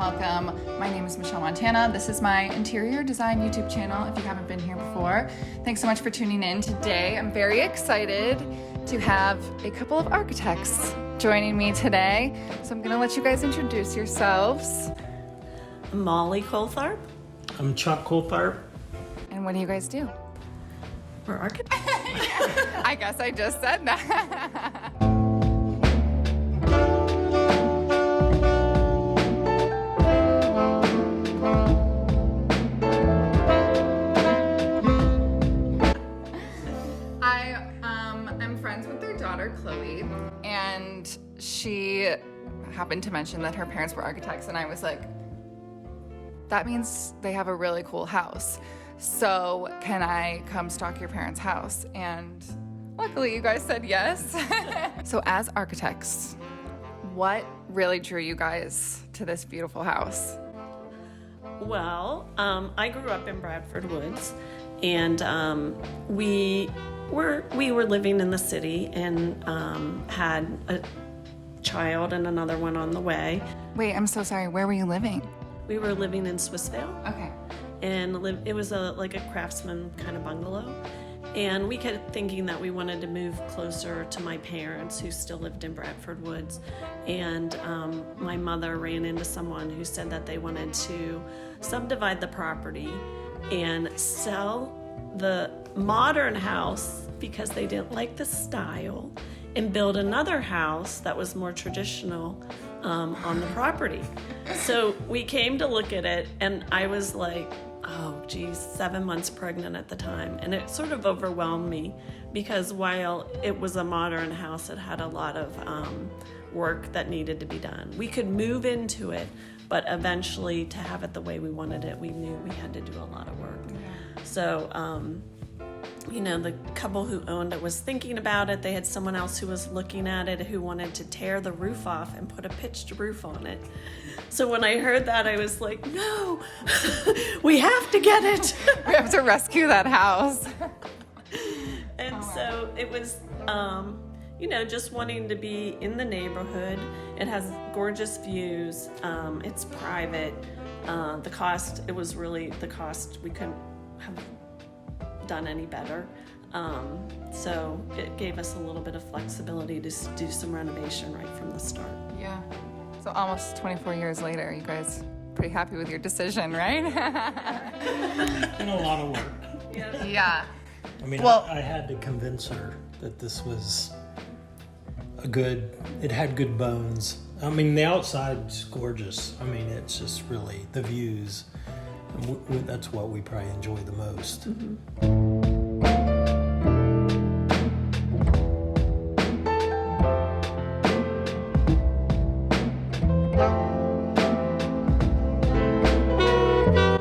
welcome. My name is Michelle Montana. This is my interior design YouTube channel if you haven't been here before. Thanks so much for tuning in today. I'm very excited to have a couple of architects joining me today. So I'm gonna let you guys introduce yourselves. I'm Molly Coltharp. I'm Chuck Coltharp. And what do you guys do? We're architects. I guess I just said that. I'm friends with their daughter, Chloe, and she happened to mention that her parents were architects, and I was like, that means they have a really cool house. So can I come stalk your parents' house? And luckily you guys said yes. So as architects, what really drew you guys to this beautiful house? Well, I grew up in Bradford Woods, and we were living in the city and had a child and another one on the way. Wait, I'm so sorry. Where were you living? We were living in Swissvale. Okay. And it was like a craftsman kind of bungalow. And we kept thinking that we wanted to move closer to my parents who still lived in Bradford Woods. And my mother ran into someone who said that they wanted to subdivide the property and sell the modern house because they didn't like the style and build another house that was more traditional on the property. So we came to look at it, and I was like, oh geez, 7 months pregnant at the time, and it sort of overwhelmed me because while it was a modern house, it had a lot of work that needed to be done. We could move into it, but eventually to have it the way we wanted it, we knew we had to do a lot of work. So the couple who owned it was thinking about it. They had someone else who was looking at it who wanted to tear the roof off and put a pitched roof on it. So when I heard that, I was like, no, we have to get it. We have to rescue that house. And so it was, just wanting to be in the neighborhood. It has gorgeous views. It's private. The cost, we couldn't have done any better. So it gave us a little bit of flexibility to do some renovation right from the start. Yeah. So almost 24 years later, you guys pretty happy with your decision, right? And a lot of work. Yeah. I mean, Well, I had to convince her that this was it had good bones. I mean, the outside's gorgeous. I mean, it's just really the views. That's what we probably enjoy the most. Mm-hmm.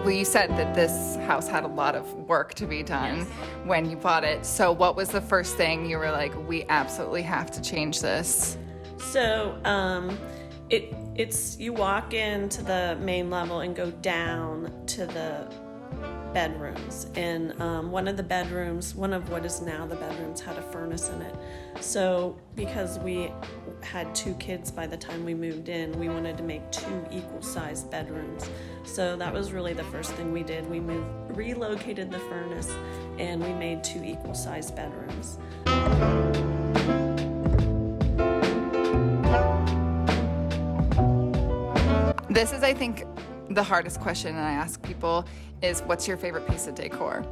You said that this house had a lot of work to be done when you bought it. So what was the first thing you were like, we absolutely have to change this? So it's you walk into the main level and go down to the bedrooms, and one of what is now the bedrooms had a furnace in it. So because we had 2 kids by the time we moved in, we wanted to make 2 equal-sized bedrooms. So that was really the first thing we did. We relocated the furnace, and we made 2 equal-sized bedrooms. This is, I think, the hardest question I ask people is, what's your favorite piece of decor?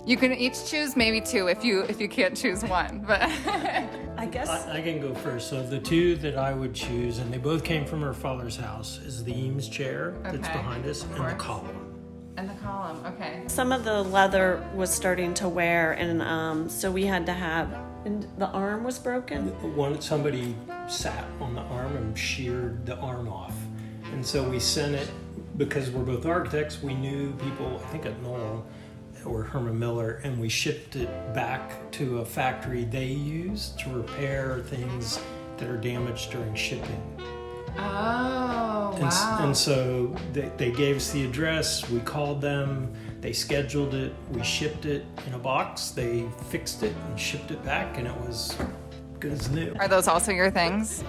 You can each choose maybe 2 if you can't choose one, but I guess I can go first. So the 2 that I would choose, and they both came from her father's house, is the Eames chair that's behind us and the column. And the column, okay. some of the leather was starting to wear, and so we had to and the arm was broken. Somebody sat on the arm and sheared the arm off. And so we sent it, because we're both architects, we knew people, I think at Knoll or Herman Miller, and we shipped it back to a factory they use to repair things that are damaged during shipping. Oh, wow. And so they gave us the address, we called them, they scheduled it, we shipped it in a box, they fixed it and shipped it back, and it was good as new. Are those also your things?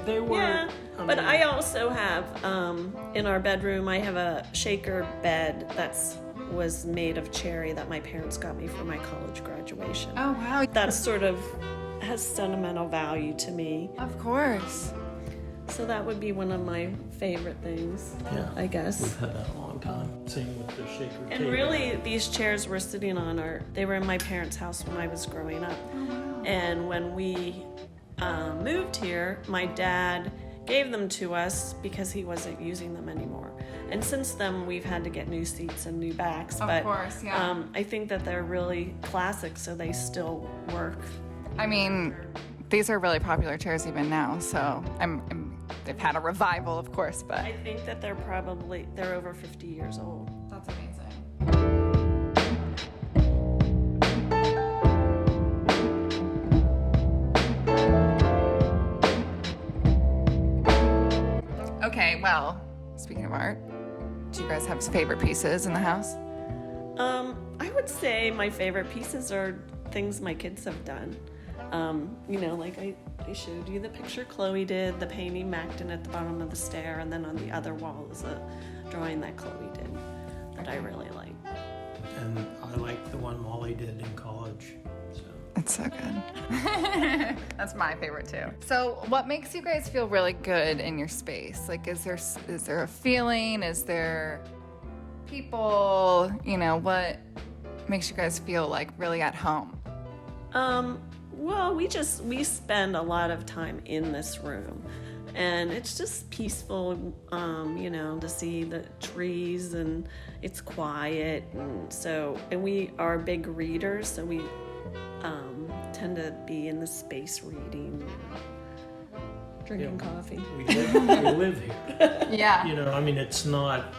They were, Yeah. But I also have, in our bedroom, I have a shaker bed was made of cherry that my parents got me for my college graduation. Oh, wow. That sort of has sentimental value to me. Of course. So that would be one of my favorite things, Yeah, I guess. we've had that a long time. Same with the shaker And table. really, these chairs we're sitting on they were in my parents' house when I was growing up. And when we moved here, my dad gave them to us because he wasn't using them anymore. And since then, we've had to get new seats and new backs. Of course, yeah. I think that they're really classic, so they still work. I mean, these are really popular chairs even now, so they've had a revival, of course, but I think that they're over 50 years old. that's amazing. Okay, well, speaking of art, do you guys have favorite pieces in the house? I would say my favorite pieces are things my kids have done. Like I showed you the picture Chloe did, the painting Macton at the bottom of the stair, and then on the other wall is a drawing that Chloe did that I really like. And I like the one Molly did in college. So. It's so good. That's my favorite too. So what makes you guys feel really good in your space? Like, is there a feeling? Is there people? What makes you guys feel like really at home? Well, we spend a lot of time in this room, and it's just peaceful, to see the trees, and it's quiet, and we are big readers, so we tend to be in the space reading, drinking coffee. We live here. Yeah. It's not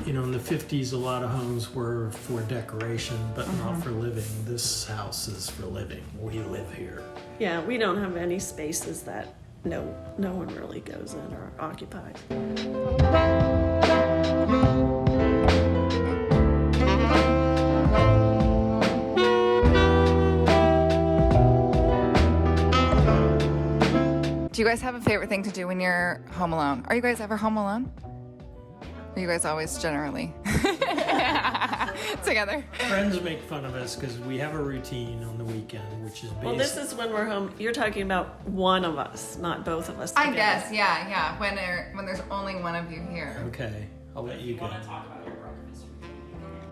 in the 50s, a lot of homes were for decoration, but not for living. This house is for living. We live here. Yeah, we don't have any spaces that no one really goes in or occupies. Do you guys have a favorite thing to do when you're home alone? Are you guys ever home alone? Or are you guys always generally together? Friends make fun of us because we have a routine on the weekend, which is based... Well, this is when we're home. You're talking about one of us, not both of us together. I guess, yeah. When there's only one of you here. Okay, I'll let you go.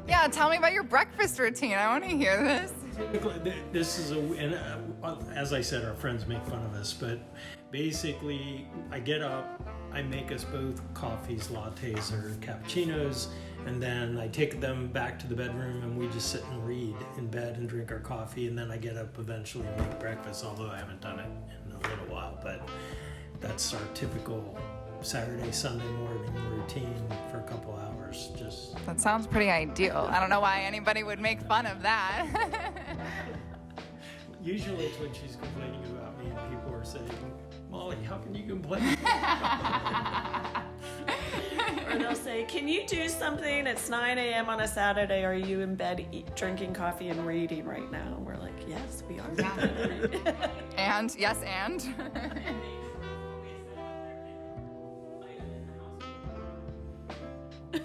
Yeah, tell me about your breakfast routine. I want to hear this. Typically, this is as I said, our friends make fun of us, but basically, I get up, I make us both coffees, lattes, or cappuccinos, and then I take them back to the bedroom and we just sit and read in bed and drink our coffee, and then I get up eventually and make breakfast, although I haven't done it in a little while, but that's our typical Saturday, Sunday morning routine for a couple hours. That sounds pretty ideal. I don't know why anybody would make fun of that. Usually it's when she's complaining about me and people are saying, Molly, how can you complain? Or they'll say, can you do something? It's 9 a.m. on a Saturday. Are you in bed drinking coffee and reading right now? And we're like, yes, we are. And? Yes, and?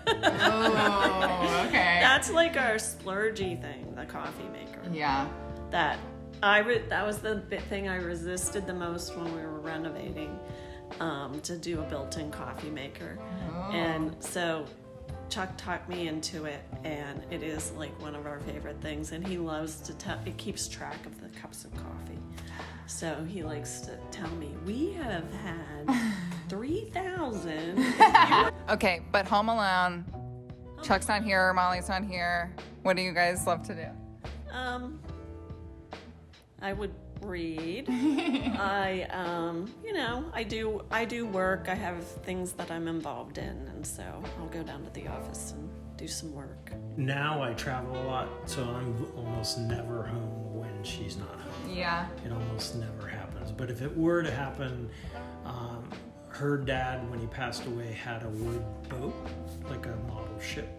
Oh, okay. That's like our splurgy thing, the coffee maker. Yeah. That was the thing I resisted the most when we were renovating, to do a built-in coffee maker. Oh. And so Chuck talked me into it, and it is like one of our favorite things. And he loves to it keeps track of the cups of coffee. So he likes to tell me, we have had 3,000. Okay, but home alone, Chuck's not here, Molly's not here. What do you guys love to do? I would read. I do work. I have things that I'm involved in, and so I'll go down to the office and do some work. Now I travel a lot, so I'm almost never home when she's not home. Yeah. It almost never happens. But if it were to happen, her dad, when he passed away, had a wood boat, like a model ship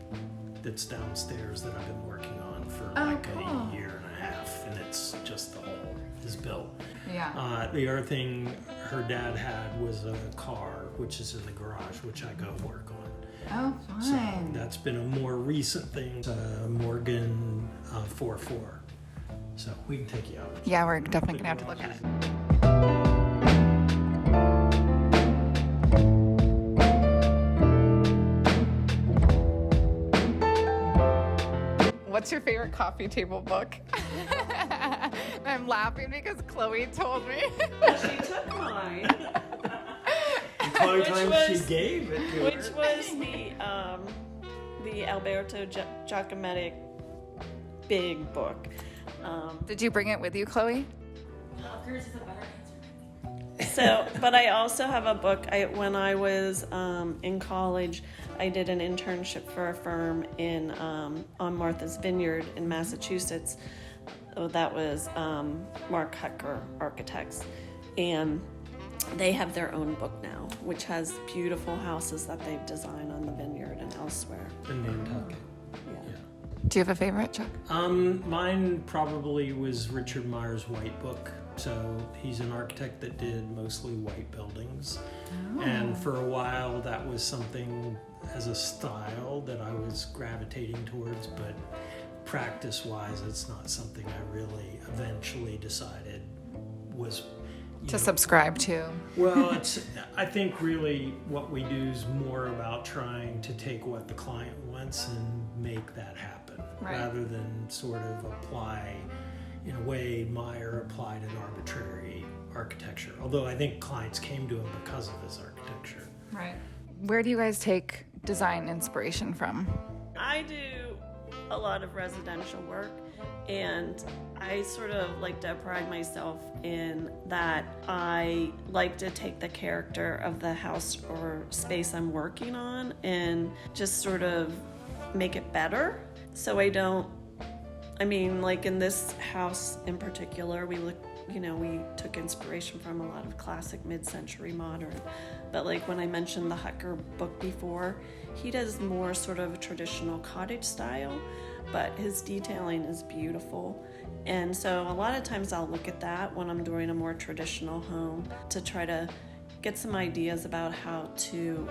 that's downstairs that I've been working on for Oh, like cool. a year and a half, and it's just the hull is built. Yeah. The other thing her dad had was a car, which is in the garage, which I go work on. Oh, So fun. that's been a more recent thing. Morgan 4.4. So we can take you out. Yeah, we're definitely gonna have to look at it. What's your favorite coffee table book? I'm laughing because Chloe told me. She took mine, Chloe Which claims was- she gave it to which her. was the Alberto Giacometti big book. Did you bring it with you, Chloe? Yours is a better answer. So, but I also have a book. When I was in college, I did an internship for a firm in on Martha's Vineyard in Massachusetts. That was Mark Hucker Architects, and they have their own book now, which has beautiful houses that they've designed on the vineyard and elsewhere. In Nantucket. Yeah. Do you have a favorite, Chuck? Mine probably was Richard Meyer's White Book. So he's an architect that did mostly white buildings. Oh. And for a while that was something as a style that I was gravitating towards, but practice-wise it's not something I really eventually decided was To subscribe to. well, I think really what we do is more about trying to take what the client wants and make that happen, Right. rather than sort of apply, in a way, Meyer applied an arbitrary architecture. Although I think clients came to him because of his architecture. Right. Where do you guys take design inspiration from? I do a lot of residential work, and I sort of like to pride myself in that I like to take the character of the house or space I'm working on and just sort of make it better. So I mean, like in this house in particular, we took inspiration from a lot of classic mid-century modern. But like when I mentioned the Hucker book before, he does more sort of traditional cottage style, but his detailing is beautiful. And so a lot of times I'll look at that when I'm doing a more traditional home to try to get some ideas about how to,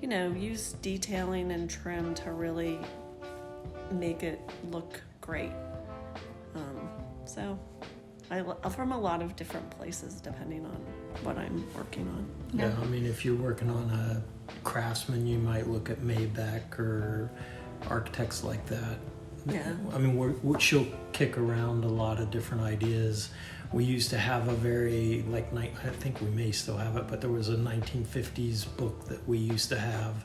use detailing and trim to really make it look great. So I'm from a lot of different places depending on what I'm working on. Yeah, I mean, if you're working on a craftsman, you might look at Maybach or architects like that. Yeah. I mean, she'll kick around a lot of different ideas. We used to have a very, I think we may still have it, but there was a 1950s book that we used to have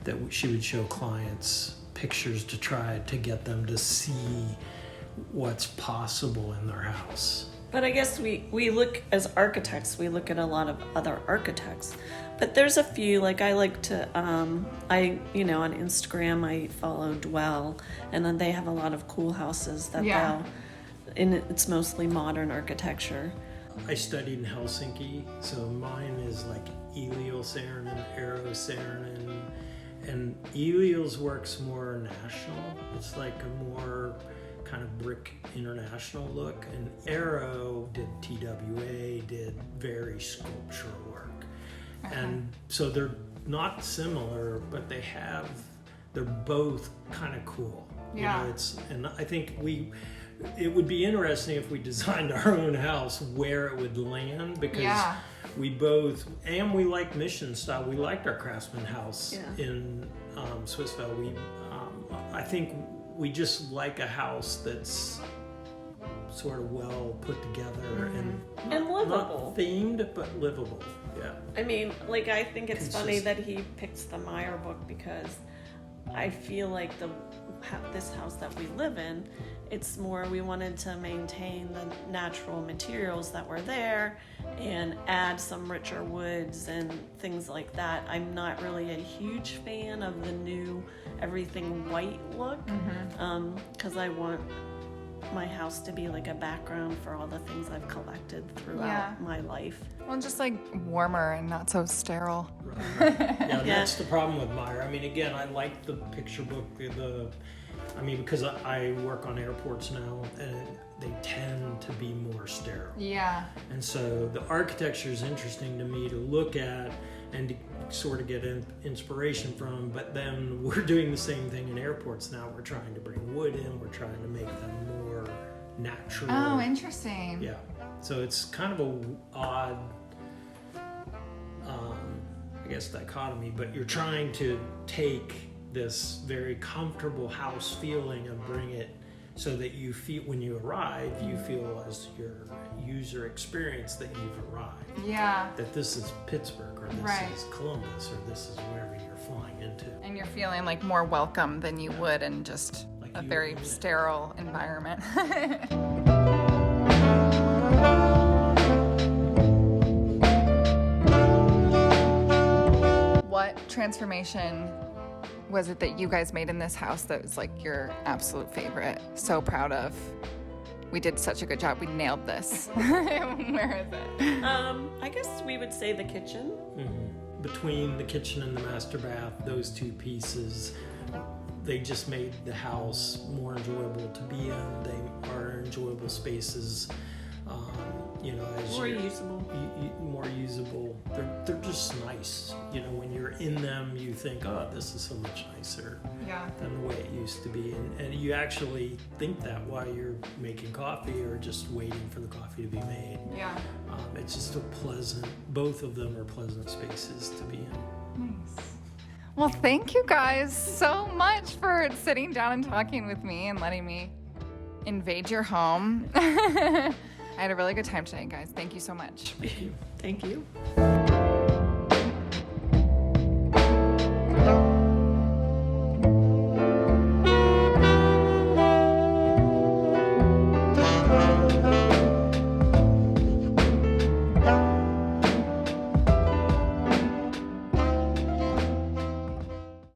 that she would show clients pictures to try to get them to see what's possible in their house. But I guess we look, as architects, we look at a lot of other architects. But there's a few, like I like to, on Instagram I follow Dwell, and then they have a lot of cool houses that it's mostly modern architecture. I studied in Helsinki, so mine is like Eliel Saarinen, Eero Saarinen, and Eliel's work's more national. It's like a more kind of brick international look, and Eero did TWA, did very sculptural work. And so they're not similar, but they're both kind of cool. Yeah. And I think it would be interesting if we designed our own house where it would land, because we like mission style. We liked our craftsman house in Swissvale. I think we just like a house that's sort of well put together and livable. not themed, but livable. Yeah. I mean, like, I think it's funny Consistent. that he picks the Meyer book, because I feel like this house that we live in, it's more we wanted to maintain the natural materials that were there and add some richer woods and things like that. I'm not really a huge fan of the new everything white look, because I want my house to be like a background for all the things I've collected throughout my life. Well, just like warmer and not so sterile. Yeah, that's the problem with Meyer. I mean, again, I like the picture book, because I work on airports now, and they tend to be more sterile. Yeah. And so the architecture is interesting to me to look at and to sort of get inspiration from, but then we're doing the same thing in airports now. We're trying to bring wood in, we're trying to make them more natural. Oh, interesting. Yeah. So it's kind of a odd, I guess, dichotomy, but you're trying to take this very comfortable house feeling and bring it so that you feel, when you arrive, you feel as your user experience that you've arrived. Yeah. That this is Pittsburgh, or this Right. is Columbus, or this is wherever you're flying into. And you're feeling like more welcome than you would in just Like a you very own it. sterile environment. What transformation was it that you guys made in this house that was like your absolute favorite? So proud of. We did such a good job. We nailed this. Where is it? I guess we would say the kitchen. Mm-hmm. Between the kitchen and the master bath, those two pieces, they just made the house more enjoyable to be in. They are enjoyable spaces, as More you're- usable. more usable. They're just nice. When you're in them, you think, oh, this is so much nicer Yeah. than the way it used to be. And you actually think that while you're making coffee or just waiting for the coffee to be made. Yeah. It's just both of them are pleasant spaces to be in. Nice. Well, thank you guys so much for sitting down and talking with me and letting me invade your home. I had a really good time tonight, guys. Thank you so much. Thank you. Thank you.